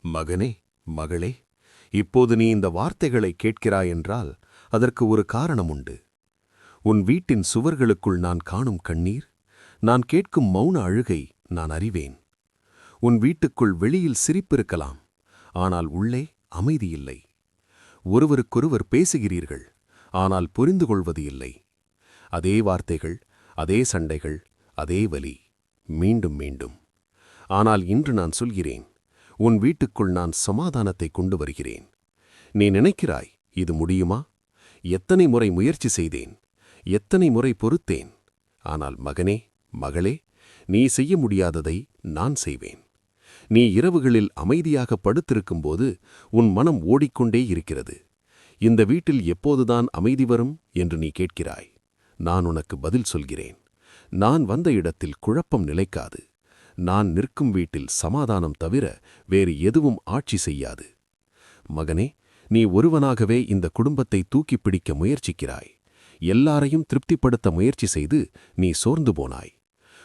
மகனே, மகளே, இப்போது நீ இந்த வார்த்தைகளை கேட்கிறாயென்றால் அதற்கு ஒரு காரணம் உண்டு. உன் வீட்டின் சுவர்களுக்குள் நான் காணும் கண்ணீர், நான் கேட்கும் மௌன அழுகை நான் அறிவேன். உன் வீட்டுக்குள் வெளியில் சிரிப்பிருக்கலாம், ஆனால் உள்ளே அமைதியில்லை. ஒருவருக்கொருவர் பேசுகிறீர்கள், ஆனால் புரிந்து கொள்வது இல்லை. அதே வார்த்தைகள், அதே சண்டைகள், அதே வலி, மீண்டும் மீண்டும். ஆனால் இன்று நான் சொல்கிறேன், உன் வீட்டுக்குள் நான் சமாதானத்தை கொண்டு வருகிறேன். நீ நினைக்கிறாய், இது முடியுமா? எத்தனை முறை முயற்சி செய்தேன், எத்தனை முறை பொறுத்தேன். ஆனால் மகனே, மகளே, நீ செய்ய முடியாததை நான் செய்வேன். நீ இரவுகளில் அமைதியாக படுத்திருக்கும்போது உன் மனம் ஓடிக்கொண்டே இருக்கிறது. இந்த வீட்டில் எப்போதுதான் அமைதி வரும் என்று நீ கேட்கிறாய். நான் உனக்கு பதில் சொல்கிறேன். நான் வந்த இடத்தில் குழப்பம் நிலைக்காது. நான் நிற்கும் வீட்டில் சமாதானம் தவிர வேறு எதுவும் ஆட்சி செய்யாது. மகனே, நீ ஒருவனாகவே இந்த குடும்பத்தை தூக்கிப் பிடிக்க முயற்சிக்கிறாய். எல்லாரையும் திருப்திப்படுத்த முயற்சி செய்து நீ சோர்ந்து போனாய்.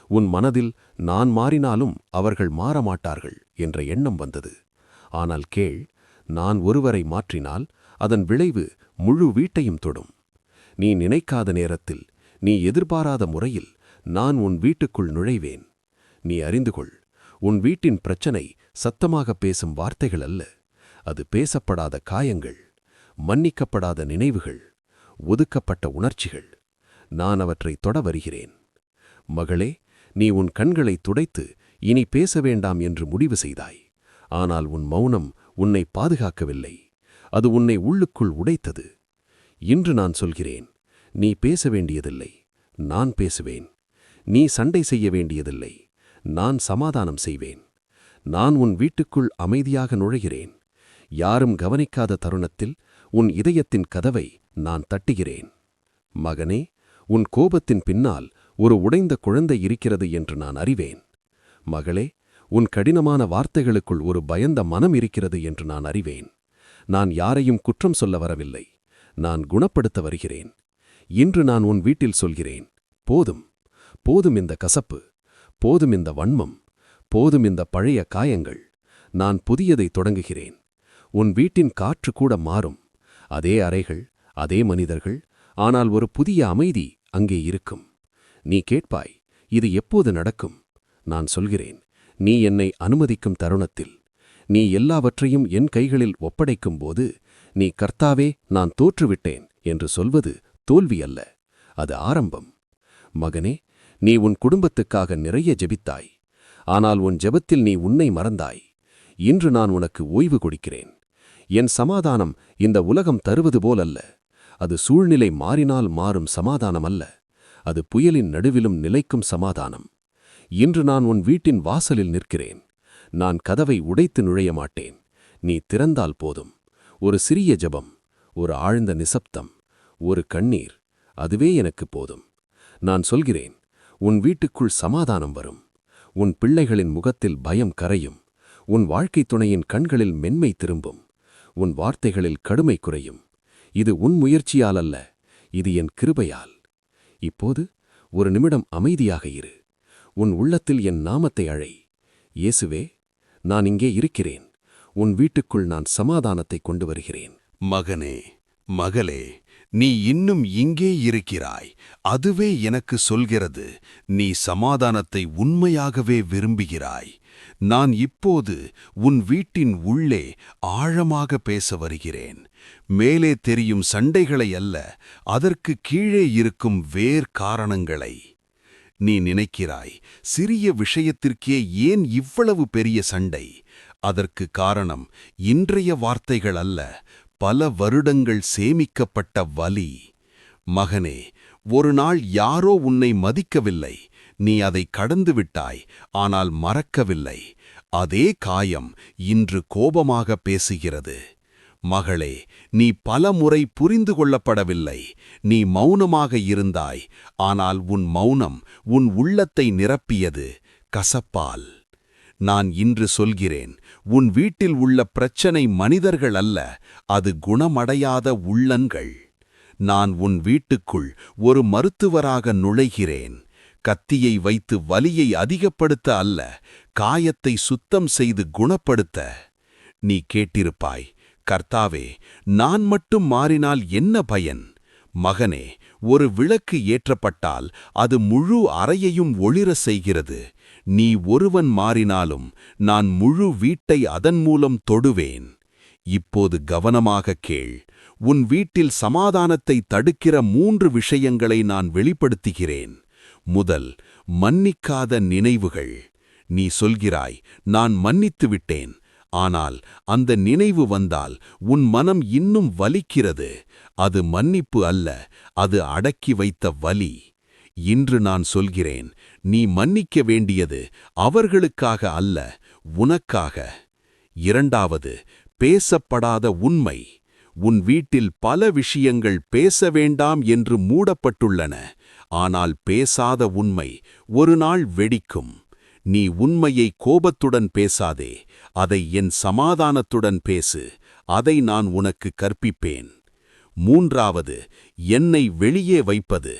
உன் மனதில் நான் மாறினாலும் அவர்கள் மாறமாட்டார்கள் என்ற எண்ணம் வந்தது. ஆனால் கேள், நான் ஒருவரை மாற்றினால் அதன் விளைவு முழு வீட்டையும் தொடும். நீ நினைக்காத நேரத்தில், நீ எதிர்பாராத முறையில் நான் உன் வீட்டுக்குள் நுழைவேன். நீ அறிந்து கொள், உன் வீட்டின் பிரச்சனை சத்தமாக பேசும் வார்த்தைகள் அல்ல. அது பேசப்படாத காயங்கள், மன்னிக்கப்படாத நினைவுகள், ஒதுக்கப்பட்ட உணர்ச்சிகள். நான் அவற்றை தொட வருகிறேன். மகளே, நீ உன் கண்களை துடைத்து இனி பேச வேண்டாம் என்று முடிவு செய்தாய். ஆனால் உன் மௌனம் உன்னை பாதுகாக்கவில்லை. அது உன்னை உள்ளுக்குள் உடைத்தது. இன்று நான் சொல்கிறேன், நீ பேச வேண்டியதில்லை, நான் பேசுவேன். நீ சண்டை செய்ய வேண்டியதில்லை, நான் சமாதானம் செய்வேன். நான் உன் வீட்டுக்குள் அமைதியாக நுழைகிறேன். யாரும் கவனிக்காத தருணத்தில் உன் இதயத்தின் கதவை நான் தட்டுகிறேன். மகனே, உன் கோபத்தின் பின்னால் ஒரு உடைந்த குழந்தை இருக்கிறது என்று நான் அறிவேன். மகளே, உன் கடினமான வார்த்தைகளுக்குள் ஒரு பயந்த மனம் இருக்கிறது என்று நான் அறிவேன். நான் யாரையும் குற்றம் சொல்ல வரவில்லை, நான் குணப்படுத்த வருகிறேன். இன்று நான் உன் வீட்டில் சொல்கிறேன், போதும், போதும் இந்த கசப்பு, போதும் இந்த வன்மம், போதும் இந்த பழைய காயங்கள். நான் புதியதை தொடங்குகிறேன். உன் வீட்டின் காற்று கூட மாறும். அதே அறைகள், அதே மனிதர்கள், ஆனால் ஒரு புதிய அமைதி அங்கே இருக்கும். நீ கேட்பாய், இது எப்போது நடக்கும்? நான் சொல்கிறேன், நீ என்னை அனுமதிக்கும் தருணத்தில். நீ எல்லாவற்றையும் என் கைகளில் ஒப்படைக்கும்போது, நீ கர்த்தாவே, நான் தோற்றுவிட்டேன் என்று சொல்வது தோல்வி அல்ல, அது ஆரம்பம். மகனே, நீ உன் குடும்பத்துக்காக நிறைய ஜெபித்தாய். ஆனால் உன் ஜெபத்தில் நீ உன்னை மறந்தாய். இன்று நான் உனக்கு ஓய்வு கொடுக்கிறேன். என் சமாதானம் இந்த உலகம் தருவது போலல்ல. அது சூழ்நிலை மாறினால் மாறும் சமாதானம் அல்ல. அது புயலின் நடுவிலும் நிலைக்கும் சமாதானம். இன்று நான் உன் வீட்டின் வாசலில் நிற்கிறேன். நான் கதவை உடைத்து நுழைய மாட்டேன். நீ திறந்தால் போதும். ஒரு சிறிய ஜெபம், ஒரு ஆழ்ந்த நிசப்தம், ஒரு கண்ணீர், அதுவே எனக்கு போதும். நான் சொல்கிறேன், உன் வீட்டுக்குள் சமாதானம் வரும். உன் பிள்ளைகளின் முகத்தில் பயம் கரையும். உன் வாழ்க்கைத் துணையின் கண்களில் மென்மை திரும்பும். உன் வார்த்தைகளில் கடுமை குறையும். இது உன் முயற்சியால் அல்ல, இது என் கிருபையால். இப்போது ஒரு நிமிடம் அமைதியாக இரு. உன் உள்ளத்தில் என் நாமத்தை அழை. இயேசுவே, நான் இங்கே இருக்கிறேன். உன் வீட்டுக்குள் நான் சமாதானத்தை கொண்டு வருகிறேன். மகனே, மகளே, நீ இன்னும் இங்கே இருக்கிறாய். அதுவே எனக்கு சொல்கிறது, நீ சமாதானத்தை உண்மையாகவே விரும்புகிறாய். நான் இப்போது உன் வீட்டின் உள்ளே ஆழமாக பேச வருகிறேன். மேலே தெரியும் சண்டைகளை அல்ல, அதற்கு கீழே இருக்கும் வேர் காரணங்களை. நீ நினைக்கிறாய், சிறிய விஷயத்திற்கே ஏன் இவ்வளவு பெரிய சண்டை? அதற்கு காரணம் இன்றைய வார்த்தைகள் அல்ல, பல வருடங்கள் சேமிக்கப்பட்ட வலி. மகனே, ஒரு நாள் யாரோ உன்னை மதிக்கவில்லை. நீ அதை கடந்துவிட்டாய், ஆனால் மறக்கவில்லை. அதே காயம் இன்று கோபமாக பேசுகிறது. மகளே, நீ பல முறை புரிந்து கொள்ளப்படவில்லை. நீ மௌனமாக இருந்தாய், ஆனால் உன் மௌனம் உன் உள்ளத்தை நிரப்பியது கசப்பால். நான் இன்று சொல்கிறேன், உன் வீட்டில் உள்ள பிரச்சனை மனிதர்கள் அல்ல, அது குணமடையாத உள்ளங்கள். நான் உன் வீட்டுக்குள் ஒரு மருத்துவராக நுழைகிறேன். கத்தியை வைத்து வலியை அதிகப்படுத்த அல்ல, காயத்தை சுத்தம் செய்து குணப்படுத்த. நீ கேட்டிருப்பாய், கர்த்தாவே, நான் மட்டும் மாறினால் என்ன பயன்? மகனே, ஒரு விளக்கு ஏற்றப்பட்டால் அது முழு அறையையும் ஒளிர செய்கிறது. நீ ஒருவன் மாறினாலும் நான் முழு வீட்டை அதன் மூலம் தொடுவேன். இப்போது கவனமாக கேள். உன் வீட்டில் சமாதானத்தை தடுக்கிற 3 விஷயங்களை நான் வெளிப்படுத்துகிறேன். முதல், மன்னிக்காத நினைவுகள். நீ சொல்கிறாய், நான் மன்னித்து விட்டேன். ஆனால் அந்த நினைவு வந்தால் உன் மனம் இன்னும் வலிக்கிறது. அது மன்னிப்பு அல்ல, அது அடக்கி வைத்த வலி. இன்று நான் சொல்கிறேன், நீ மன்னிக்க வேண்டியது அவர்களுக்காக அல்ல, உனக்காக. இரண்டாவது, பேசப்படாத உண்மை. உன் வீட்டில் பல விஷயங்கள் பேச வேண்டாம் என்று மூடப்பட்டுள்ளன. ஆனால் பேசாத உண்மை ஒரு நாள் வெடிக்கும். நீ உண்மையை கோபத்துடன் பேசாதே, அதை என் சமாதானத்துடன் பேசு. அதை நான் உனக்கு கற்பிப்பேன். மூன்றாவது, என்னை வெளியே வைப்பது.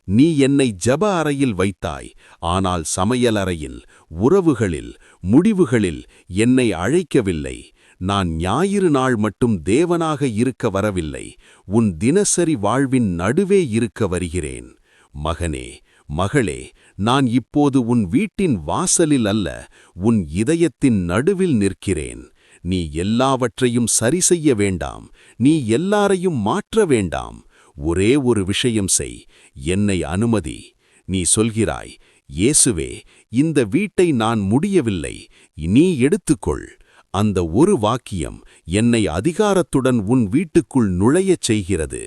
நீ என்னை ஜெப அறையில் வைத்தாய், ஆனால் சமையலறையில், உறவுகளில், முடிவுகளில் என்னை அழைக்கவில்லை. நான் ஞாயிறு நாள் மட்டும் தேவனாக இருக்க வரவில்லை, உன் தினசரி வாழ்வின் நடுவே இருக்க வருகிறேன். மகனே, மகளே, நான் இப்போது உன் வீட்டின் வாசலில் அல்ல, உன் இதயத்தின் நடுவில் நிற்கிறேன். நீ எல்லாவற்றையும் சரி செய்ய வேண்டாம், நீ எல்லாரையும் மாற்ற வேண்டாம். ஒரே ஒரு விஷயம் செய், என்னை அனுமதி. நீ சொல்கிறாய், இயேசுவே, இந்த வீட்டை நான் முடியவில்லை, நீ எடுத்துக்கொள். அந்த ஒரு வாக்கியம் என்னை அதிகாரத்துடன் உன் வீட்டுக்குள் நுழையச் செய்கிறது.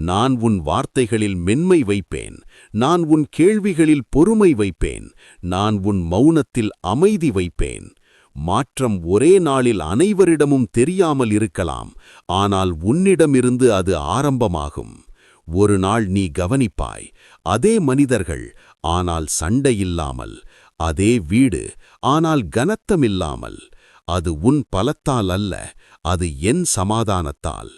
நான் உன் வார்த்தைகளில் மென்மை வைப்பேன், நான் உன் கேள்விகளில் பொறுமை வைப்பேன், நான் உன் மௌனத்தில் அமைதி வைப்பேன். மாற்றம் ஒரே நாளில் அனைவரிடமும் தெரியாமல் இருக்கலாம், ஆனால் உன்னிடமிருந்து அது ஆரம்பமாகும். ஒரு நாள் நீ கவனிப்பாய், அதே மனிதர்கள், ஆனால் சண்டையில்லாமல், அதே வீடு, ஆனால் கனத்தமில்லாமல். அது உன் பலத்தால் அல்ல, அது என் சமாதானத்தால்.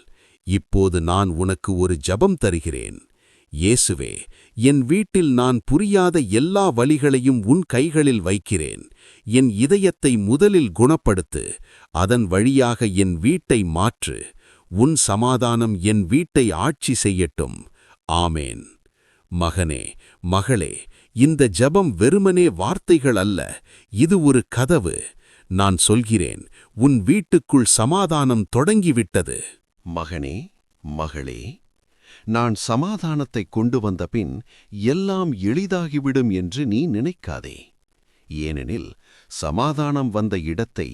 இப்போது நான் உனக்கு ஒரு ஜெபம் தருகிறேன். இயேசுவே, என் வீட்டில் நான் புரியாத எல்லா வழிகளையும் உன் கைகளில் வைக்கிறேன். என் இதயத்தை முதலில் குணப்படுத்து, அதன் வழியாக என் வீட்டை மாற்று. உன் சமாதானம் என் வீட்டை ஆட்சி செய்யட்டும். ஆமேன். மகனே, மகளே, இந்த ஜெபம் வெறுமனே வார்த்தைகள் அல்ல, இது ஒரு கதவு. நான் சொல்கிறேன், உன் வீட்டுக்குள் சமாதானம் தொடங்கிவிட்டது. மகனே, மகளே, நான் சமாதானத்தை கொண்டு வந்த பின் எல்லாம் எளிதாகிவிடும் என்று நீ நினைக்காதே. ஏனெனில் சமாதானம் வந்த இடத்தை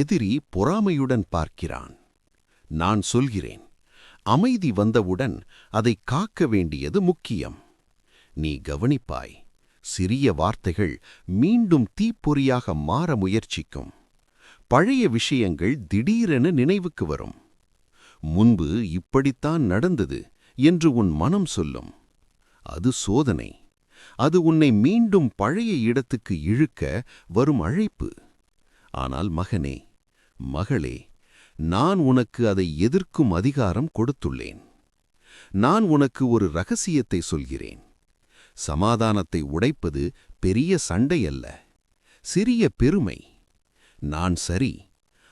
எதிரி பொறாமையுடன் பார்க்கிறான். நான் சொல்கிறேன், அமைதி வந்தவுடன் அதை காக்க வேண்டியது முக்கியம். நீ கவனிப்பாய், சிறிய வார்த்தைகள் மீண்டும் தீப்பொறியாக மாற முயற்சிக்கும். பழைய விஷயங்கள் திடீரென நினைவுக்கு வரும். முன்பு இப்படித்தான் நடந்தது என்று உன் மனம் சொல்லும். அது சோதனை. அது உன்னை மீண்டும் பழைய இடத்துக்கு இழுக்க வரும் அழைப்பு. ஆனால் மகனே, மகளே, நான் உனக்கு அதை எதிர்க்கும் அதிகாரம் கொடுத்துள்ளேன். நான் உனக்கு ஒரு ரகசியத்தை சொல்கிறேன். சமாதானத்தை உடைப்பது பெரிய சண்டை அல்ல, சிறிய பெருமை. நான் சரி,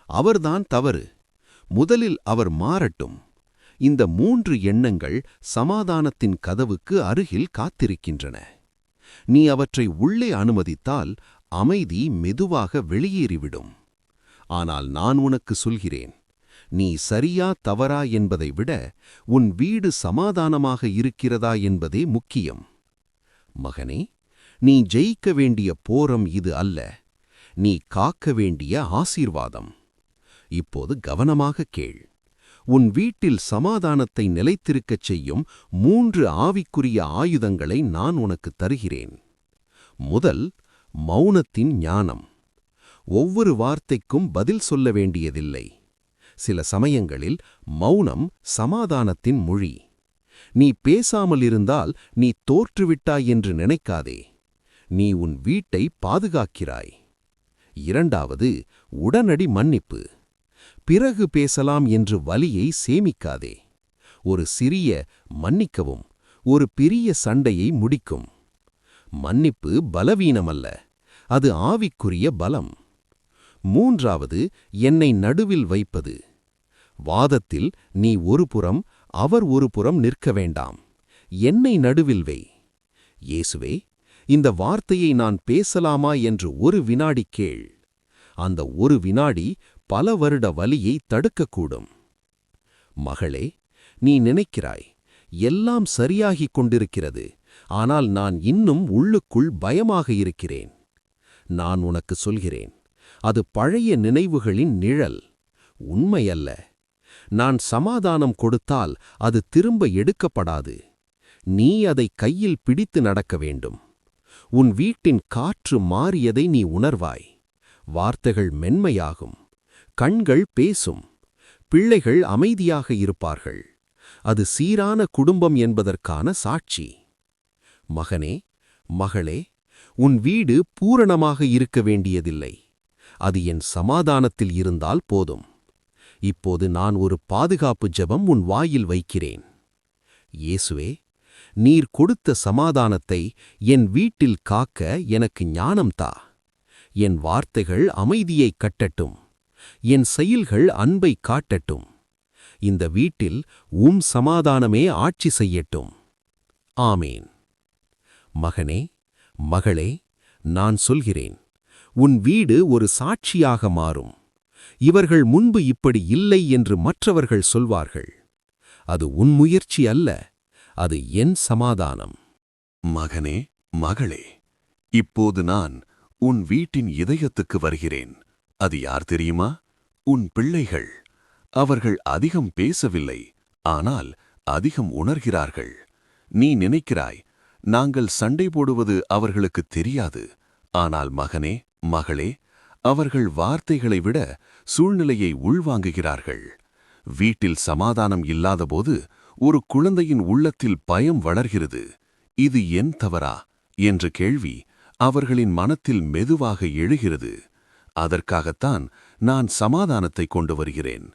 அவர்தான் தவறு, முதலில் அவர் மாறட்டும். இந்த 3 எண்ணங்கள் சமாதானத்தின் கதவுக்கு அருகில் காத்திருக்கின்றன. நீ அவற்றை உள்ளே அனுமதித்தால் அமைதி மெதுவாக வெளியேறிவிடும். ஆனால் நான் உனக்கு சொல்கிறேன், நீ சரியா தவறா என்பதை விட உன் வீடு சமாதானமாக இருக்கிறதா என்பதே முக்கியம். மகனே, நீ ஜெயிக்க வேண்டிய போரம் இது அல்ல, நீ காக்க வேண்டிய ஆசீர்வாதம். இப்போது கவனமாக கேள். உன் வீட்டில் சமாதானத்தை நிலைத்திருக்கச் செய்யும் 3 ஆவிக்குரிய ஆயுதங்களை நான் உனக்கு தருகிறேன். முதல், மௌனத்தின் ஞானம். ஒவ்வொரு வார்த்தைக்கும் பதில் சொல்ல வேண்டியதில்லை. சில சமயங்களில் மௌனம் சமாதானத்தின் மொழி. நீ பேசாமல் இருந்தால் நீ தோற்றுவிட்டாய் என்று நினைக்காதே. நீ உன் வீட்டை பாதுகாக்கிறாய். இரண்டாவது, உடனடி மன்னிப்பு. பிறகு பேசலாம் என்று வலியை சேமிக்காதே. ஒரு சிறிய மன்னிக்கவும் ஒரு பெரிய சண்டையை முடிக்கும். மன்னிப்பு பலவீனமல்ல, அது ஆவிக்குரிய பலம். மூன்றாவது, என்னை நடுவில் வைப்பது. வாதத்தில் நீ ஒருபுறம், அவர் ஒருபுறம் நிற்க வேண்டாம். என்னை நடுவில் வை. இயேசுவே, இந்த வார்த்தையை நான் பேசலாமா என்று ஒரு வினாடி கேள். அந்த ஒரு வினாடி பல வருட வலியை தடுக்கக்கூடும். மகளே, நீ நினைக்கிறாய், எல்லாம் சரியாகிக் கொண்டிருக்கிறது, ஆனால் நான் இன்னும் உள்ளுக்குள் பயமாக இருக்கிறேன். நான் உனக்கு சொல்கிறேன், அது பழைய நினைவுகளின் நிழல், உண்மையல்ல. நான் சமாதானம் கொடுத்தால் அது திரும்ப எடுக்கப்படாது. நீ அதை கையில் பிடித்து நடக்க வேண்டும். உன் வீட்டின் காற்று மாறியதை நீ உணர்வாய். வார்த்தைகள் மென்மையாகும், கண்கள் பேசும், பிள்ளைகள் அமைதியாக இருப்பார்கள். அது சீரான குடும்பம் என்பதற்கான சாட்சி. மகனே, மகளே, உன் வீடு பூரணமாக இருக்க வேண்டியதில்லை. அது என் சமாதானத்தில் இருந்தால் போதும். இப்போது நான் ஒரு பாதுகாப்பு ஜெபம் உன் வாயில் வைக்கிறேன். இயேசுவே, நீர் கொடுத்த சமாதானத்தை என் வீட்டில் காக்க எனக்கு ஞானம் தா. என் வார்த்தைகள் அமைதியைக் கட்டட்டும், என் செயல்கள் அன்பை காட்டட்டும். இந்த வீட்டில் சமாதானமே ஆட்சி செய்யட்டும். ஆமேன். மகனே, மகளே, நான் சொல்கிறேன், உன் வீடு ஒரு சாட்சியாக மாறும். இவர்கள் முன்பு இப்படி இல்லை என்று மற்றவர்கள் சொல்வார்கள். அது உன் முயற்சி அல்ல, அது என் சமாதானம். மகனே, மகளே, இப்போது நான் உன் வீட்டின் இதயத்துக்கு வருகிறேன். அது யார் தெரியுமா? உன் பிள்ளைகள். அவர்கள் அதிகம் பேசவில்லை, ஆனால் அதிகம் உணர்கிறார்கள். நீ நினைக்கிறாய், நாங்கள் சண்டை போடுவது அவர்களுக்கு தெரியாது. ஆனால் மகனே, மகளே, அவர்கள் வார்த்தைகளை விட சூழ்நிலையை உள்வாங்குகிறார்கள். வீட்டில் சமாதானம் இல்லாதபோது ஒரு குழந்தையின் உள்ளத்தில் பயம் வளர்கிறது. இது என் தவறா என்ற கேள்வி அவர்களின் மனத்தில் மெதுவாக எழுகிறது. அதற்காகத்தான் நான் சமாதானத்தை கொண்டு வருகிறேன்.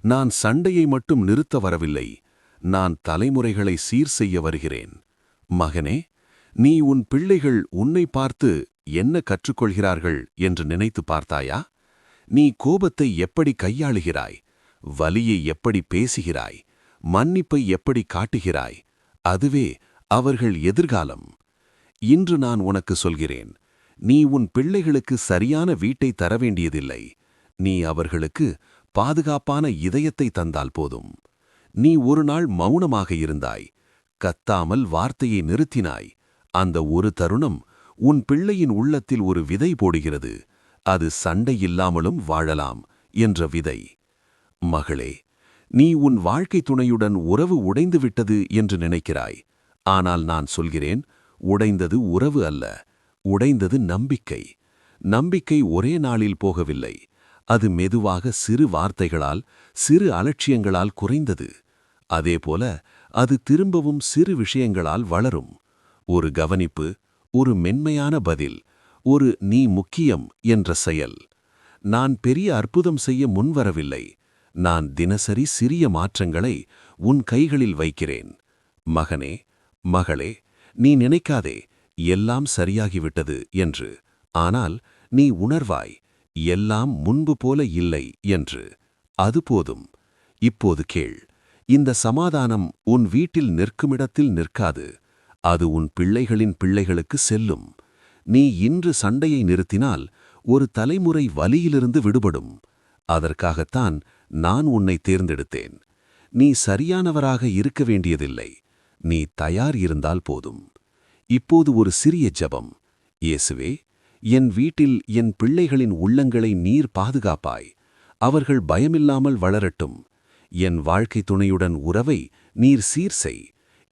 நான் சண்டையை மட்டும் நிறுத்த வரவில்லை, நான் தலைமுறைகளை சீர் செய்ய வருகிறேன். மகனே, நீ உன் பிள்ளைகள் உன்னை பார்த்து என்ன கற்றுக்கொள்கிறார்கள் என்று நினைத்து பார்த்தாயா? நீ கோபத்தை எப்படி கையாளுகிறாய், வலியை எப்படி பேசுகிறாய், மன்னிப்பை எப்படி காட்டுகிறாய்? அதுவே அவர்கள் எதிர்காலம். இன்று நான் உனக்கு சொல்கிறேன், நீ உன் பிள்ளைகளுக்கு சரியான வீட்டை தர வேண்டியதில்லை. நீ அவர்களுக்கு பாதுகாப்பான இதயத்தை தந்தால் போதும். நீ ஒரு நாள் மௌனமாக இருந்தாய், கத்தாமல் வார்த்தையை நிறுத்தினாய். அந்த ஒரு தருணம் உன் பிள்ளையின் உள்ளத்தில் ஒரு விதை போடுகிறது. அது சண்டை இல்லாமலும் வாழலாம் என்ற விதை. மகளே, நீ உன் வாழ்க்கை துணையுடன் உறவு உடைந்துவிட்டது என்று நினைக்கிறாய். ஆனால் நான் சொல்கிறேன், உடைந்தது உறவு அல்ல, உடைந்தது நம்பிக்கை. நம்பிக்கை ஒரே நாளில் போகவில்லை. அது மெதுவாக சிறு வார்த்தைகளால், சிறு அலட்சியங்களால் குறைந்தது. அதேபோல அது திரும்பவும் சிறு விஷயங்களால் வளரும். ஒரு கவனிப்பு, ஒரு மென்மையான பதில், ஒரு நீ முக்கியம் என்ற செயல். நான் பெரிய அற்புதம் செய்ய முன்வரவில்லை. நான் தினசரி சிறிய மாற்றங்களை உன் கைகளில் வைக்கிறேன். மகனே, மகளே, நீ நினைக்காதே எல்லாம் சரியாகிவிட்டது என்று. ஆனால் நீ உணர்வாய், எல்லாம் முன்பு போல இல்லை என்று. அது போதும். இப்போது கேள், இந்த சமாதானம் உன் வீட்டில் நிற்குமிடத்தில் நிற்காது. அது உன் பிள்ளைகளின் பிள்ளைகளுக்கு செல்லும். நீ இன்று சண்டையை நிறுத்தினால் ஒரு தலைமுறை வலியிலிருந்து விடுபடும். அதற்காகத்தான் நான் உன்னை தேர்ந்தெடுத்தேன். நீ சரியானவராக இருக்க வேண்டியதில்லை, நீ தயார் இருந்தால் போதும். இப்போது ஒரு சிறிய ஜெபம். இயேசுவே, என் வீட்டில் என் பிள்ளைகளின் உள்ளங்களை நீர் பாதுகாப்பாய். அவர்கள் பயமில்லாமல் வளரட்டும். என் வாழ்க்கை துணையுடன் உறவை நீர் சீர் செய்.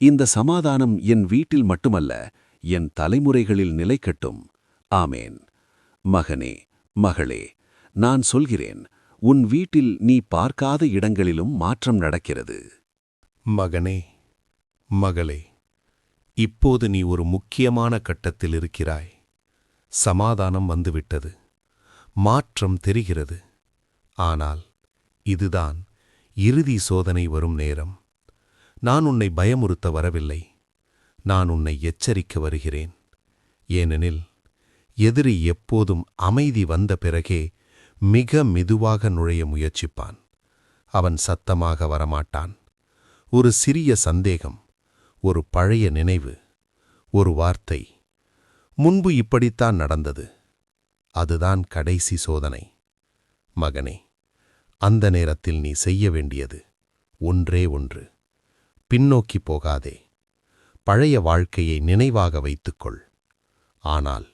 இந்த சமாதானம் என் வீட்டில் மட்டுமல்ல, என் தலைமுறைகளில் நிலைக்கட்டும். ஆமேன். மகனே, மகளே, நான் சொல்கிறேன், உன் வீட்டில் நீ பார்க்காத இடங்களிலும் மாற்றம் நடக்கிறது. மகனே, மகளே, இப்போது நீ ஒரு முக்கியமான கட்டத்தில் இருக்கிறாய். சமாதானம் வந்துவிட்டது, மாற்றம் தெரிகிறது. ஆனால் இதுதான் இறுதி சோதனை வரும் நேரம். நான் உன்னை பயமுறுத்த வரவில்லை, நான் உன்னை எச்சரிக்க வருகிறேன். ஏனெனில் எதிரி எப்போதும் அமைதி வந்த பிறகே மிக மெதுவாக நுழைய முயற்சிப்பான். அவன் சத்தமாக வரமாட்டான். ஒரு சிறிய சந்தேகம், ஒரு பழைய நினைவு, ஒரு வார்த்தை. முன்பு இப்படித்தான் நடந்தது. அதுதான் கடைசி சோதனை. மகனே, அந்த நேரத்தில் நீ செய்ய வேண்டியது ஒன்றே ஒன்று. பின்னோக்கி போகாதே. பழைய வாழ்க்கையை நினைவாக வைத்துக்கொள். ஆனால்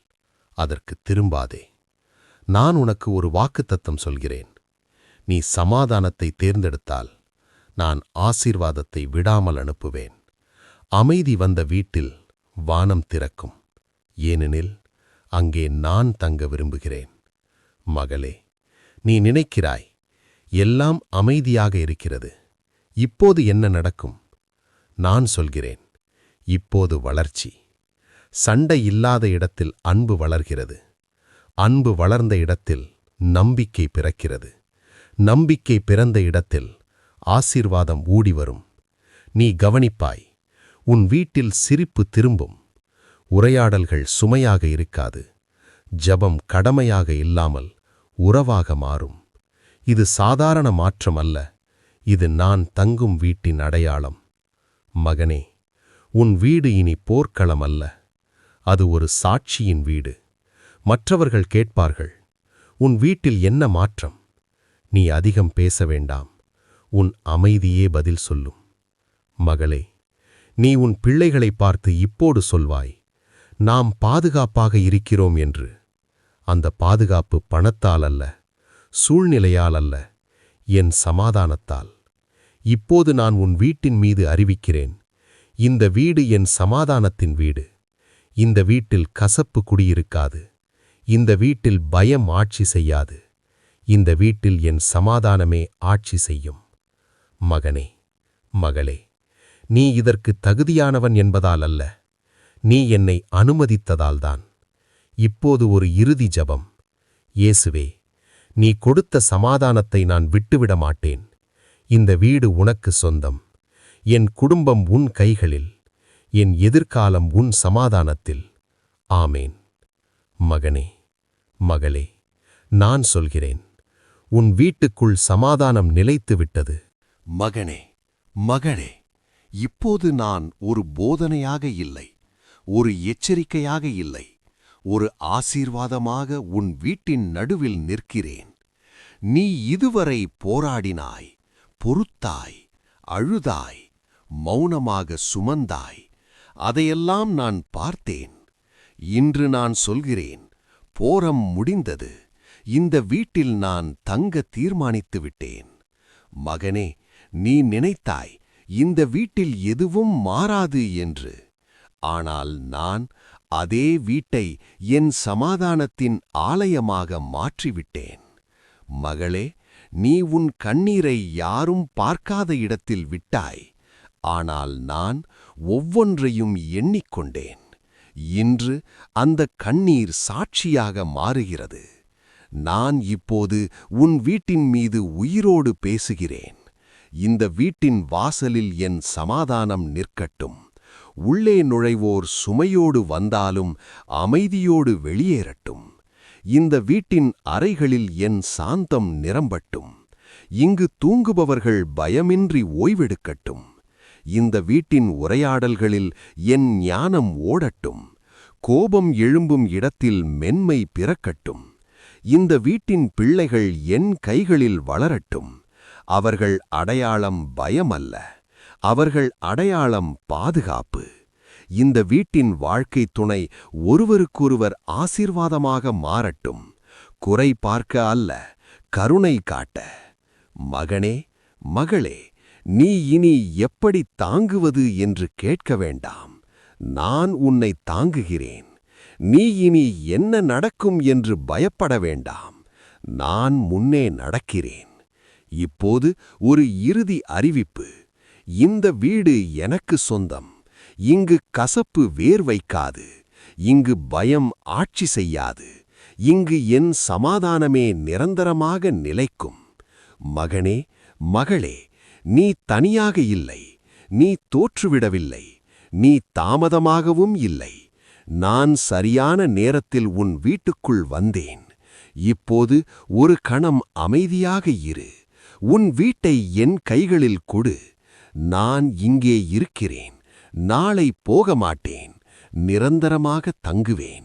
அதற்கு திரும்பாதே. நான் உனக்கு ஒரு வாக்குத்தத்தம் சொல்கிறேன். நீ சமாதானத்தை தேர்ந்தெடுத்தால் நான் ஆசீர்வாதத்தை விடாமல் அனுப்புவேன். அமைதி வந்த வீட்டில் வானம் திறக்கும். ஏனெனில் அங்கே நான் தங்க விரும்புகிறேன். மகளே, நீ நினைக்கிறாய் எல்லாம் அமைதியாக இருக்கிறது, இப்போது என்ன நடக்கும்? நான் சொல்கிறேன், இப்போது வளர்ச்சி. சண்டை இல்லாத இடத்தில் அன்பு வளர்கிறது. அன்பு வளர்ந்த இடத்தில் நம்பிக்கை பிறக்கிறது. நம்பிக்கை பிறந்த இடத்தில் ஆசீர்வாதம் ஊடிவரும். நீ கவனிப்பாய், உன் வீட்டில் சிரிப்பு திரும்பும். உரையாடல்கள் சுமையாக இருக்காது. ஜெபம் கடமையாக இல்லாமல் உறவாக மாறும். இது சாதாரண மாற்றம் அல்ல, இது நான் தங்கும் வீட்டின் அடையாளம். மகனே, உன் வீடு இனி போர்க்களம் அல்ல, அது ஒரு சாட்சியின் வீடு. மற்றவர்கள் கேட்பார்கள், உன் வீட்டில் என்ன மாற்றம்? நீ அதிகம் பேச வேண்டாம், உன் அமைதியே பதில் சொல்லும். மகளே, நீ உன் பிள்ளைகளை பார்த்து இப்போது சொல்வாய், நாம் பாதுகாப்பாக இருக்கிறோம் என்று. அந்த பாதுகாப்பு பணத்தால் அல்ல, சூழ்நிலையால் அல்ல, என் சமாதானத்தால். இப்போது நான் உன் வீட்டின் மீது அறிவிக்கிறேன், இந்த வீடு என் சமாதானத்தின் வீடு. இந்த வீட்டில் கசப்பு குடியிருக்காது. இந்த வீட்டில் பயம் ஆட்சி செய்யாது. இந்த வீட்டில் என் சமாதானமே ஆட்சி செய்யும். மகனே, மகளே, நீ இதற்கு தகுதியானவன் என்பதால் அல்ல, நீ என்னை அனுமதித்ததால்தான். இப்போது ஒரு இறுதி ஜெபம். இயேசுவே, நீ கொடுத்த சமாதானத்தை நான் விட்டுவிட மாட்டேன். இந்த வீடு உனக்கு சொந்தம். என் குடும்பம் உன் கைகளில். என் எதிர்காலம் உன் சமாதானத்தில். ஆமேன். மகனே, மகளே, நான் சொல்கிறேன், உன் வீட்டுக்குள் சமாதானம் நிலைத்துவிட்டது. மகனே, மகளே, இப்போது நான் ஒரு போதனையாக இல்லை, ஒரு எச்சரிக்கையாக இல்லை, ஒரு ஆசீர்வாதமாக உன் வீட்டின் நடுவில் நிற்கிறேன். நீ இதுவரை போராடினாய், பொறுத்தாய், அழுதாய், மௌனமாக சுமந்தாய். அதையெல்லாம் நான் பார்த்தேன். இன்று நான் சொல்கிறேன், போரம் முடிந்தது. இந்த வீட்டில் நான் தங்க தீர்மானித்து விட்டேன். மகனே, நீ நினைத்தாய், இந்த வீட்டில் எதுவும் மாறாது என்று. ஆனால் நான் அதே வீட்டை என் சமாதானத்தின் ஆலயமாக மாற்றிவிட்டேன். மகளே, நீ உன் கண்ணீரை யாரும் பார்க்காத இடத்தில் விட்டாய். ஆனால் நான் ஒவ்வொன்றையும் எண்ணிக்கொண்டேன். இன்று அந்த கண்ணீர் சாட்சியாக மாறுகிறது. நான் இப்போது உன் வீட்டின் மீது உயிரோடு பேசுகிறேன். இந்த வீட்டின் வாசலில் என் சமாதானம் நிற்கட்டும். உள்ளே நுழைவோர் சுமையோடு வந்தாலும் அமைதியோடு வெளியேறட்டும். இந்த வீட்டின் அறைகளில் என் சாந்தம் நிரம்பட்டும். இங்கு தூங்குபவர்கள் பயமின்றி ஓய்வெடுக்கட்டும். இந்த வீட்டின் உரையாடல்களில் என் ஞானம் ஓடட்டும். கோபம் எழும்பும் இடத்தில் மென்மை பிறக்கட்டும். இந்த வீட்டின் பிள்ளைகள் என் கைகளில் வளரட்டும். அவர்கள் அடையாளம் பயமல்ல, அவர்கள் அடையாளம் பாதுகாப்பு. இந்த வீட்டின் வாழ்க்கை துணை ஒருவருக்கொருவர் ஆசீர்வாதமாக மாறட்டும். குறை பார்க்க அல்ல, கருணை காட்ட. மகனே, மகளே, நீ இனி எப்படி தாங்குவது என்று கேட்க வேண்டாம். நான் உன்னை தாங்குகிறேன். நீ இனி என்ன நடக்கும் என்று பயப்பட வேண்டாம். நான் முன்னே நடக்கிறேன். இப்போது ஒரு இறுதி அறிவிப்பு. இந்த வீடு எனக்கு சொந்தம். இங்கு கசப்பு வேர் வைக்காது. இங்கு பயம் ஆட்சி செய்யாது. இங்கு என் சமாதானமே நிரந்தரமாக நிலைக்கும். மகனே, மகளே, நீ தனியாக இல்லை. நீ தோற்றுவிடவில்லை. நீ தாமதமாகவும் இல்லை. நான் சரியான நேரத்தில் உன் வீட்டுக்குள் வந்தேன். இப்போது ஒரு கணம் அமைதியாக இரு. உன் வீட்டை என் கைகளில் கொடு. நான் இங்கே இருக்கிறேன். நாளை போக மாட்டேன். நிரந்தரமாக தங்குவேன்.